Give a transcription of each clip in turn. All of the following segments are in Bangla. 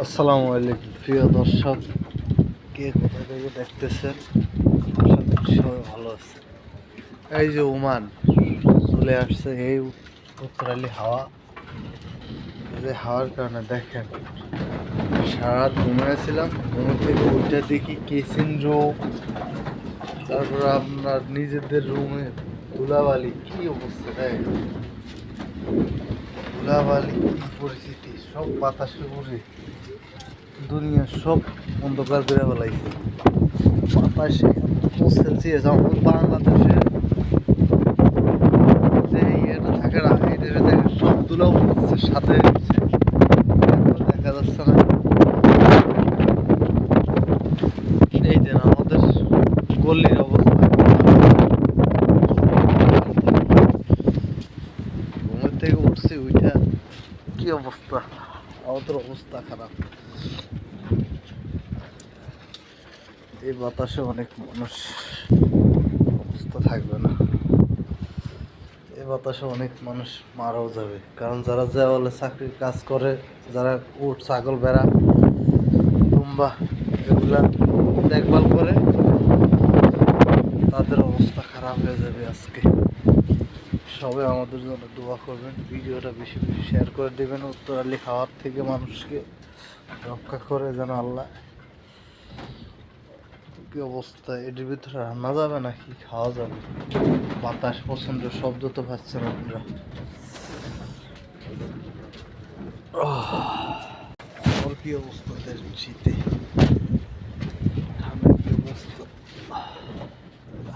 আসসালামু আলাইকুম প্রিয় দর্শক, কে কোথা থেকে দেখতেছেন? আশা করি সবাই ভালো আছে। এই যে ওমান চলে আসছে, এই উত্তরালি হাওয়া, যে হাওয়ার কারণে দেখেন সারা রাত ঘুমিয়েছিলাম, ঘুম থেকে উঠে দেখি কিচেন রুম, তারপর আপনার নিজেদের রুমে ধুলাবালি, কি অবস্থা দেখ, ধুলাবালি কি পরিস্থিতি, সব বাতাসে উড়ে দুনিয়া সব অন্ধকার করে ফেলাইছে। বাতাসে এত সেলসিয়াস, আমাদের বাংলাদেশে যে ইয়েটা থাকে না, এটা দেখে সব তুলাও সাথে দেখা যাচ্ছে না। এই যে আমাদের গল্লির অবস্থা, ঘুমের থেকে উঠছি ওইটা কি অবস্থা, আমাদের অবস্থা খারাপ। এই বাতাসে অনেক মানুষ অবস্থা থাকবে না, এই বাতাসে অনেক মানুষ মারাও যাবে, কারণ যারা যা বলে চাকরির কাজ করে, যারা উট ছাগল বেড়া দুম্বা এগুলা দেখভাল করে, তাদের অবস্থা খারাপ হয়ে যাবে আজকে। সবাই আমাদের জন্য দোয়া করবেন, ভিডিওটা বেশি বেশি শেয়ার করে দেবেন, উত্তরালি হাওয়ার থেকে মানুষকে রক্ষা করে যেন আল্লাহ। কি অবস্থা, এটির ভিতরে রান্না যাবে নাকি খাওয়া যাবে? বাতাস প্রচন্ড, শব্দ তো পাচ্ছেন আপনারা। আমার কি অবস্থা দেশের শীতে, ঠান্ডা কি অবস্থা,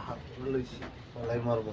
হাত তুলে লইছি, গলায় মারবো।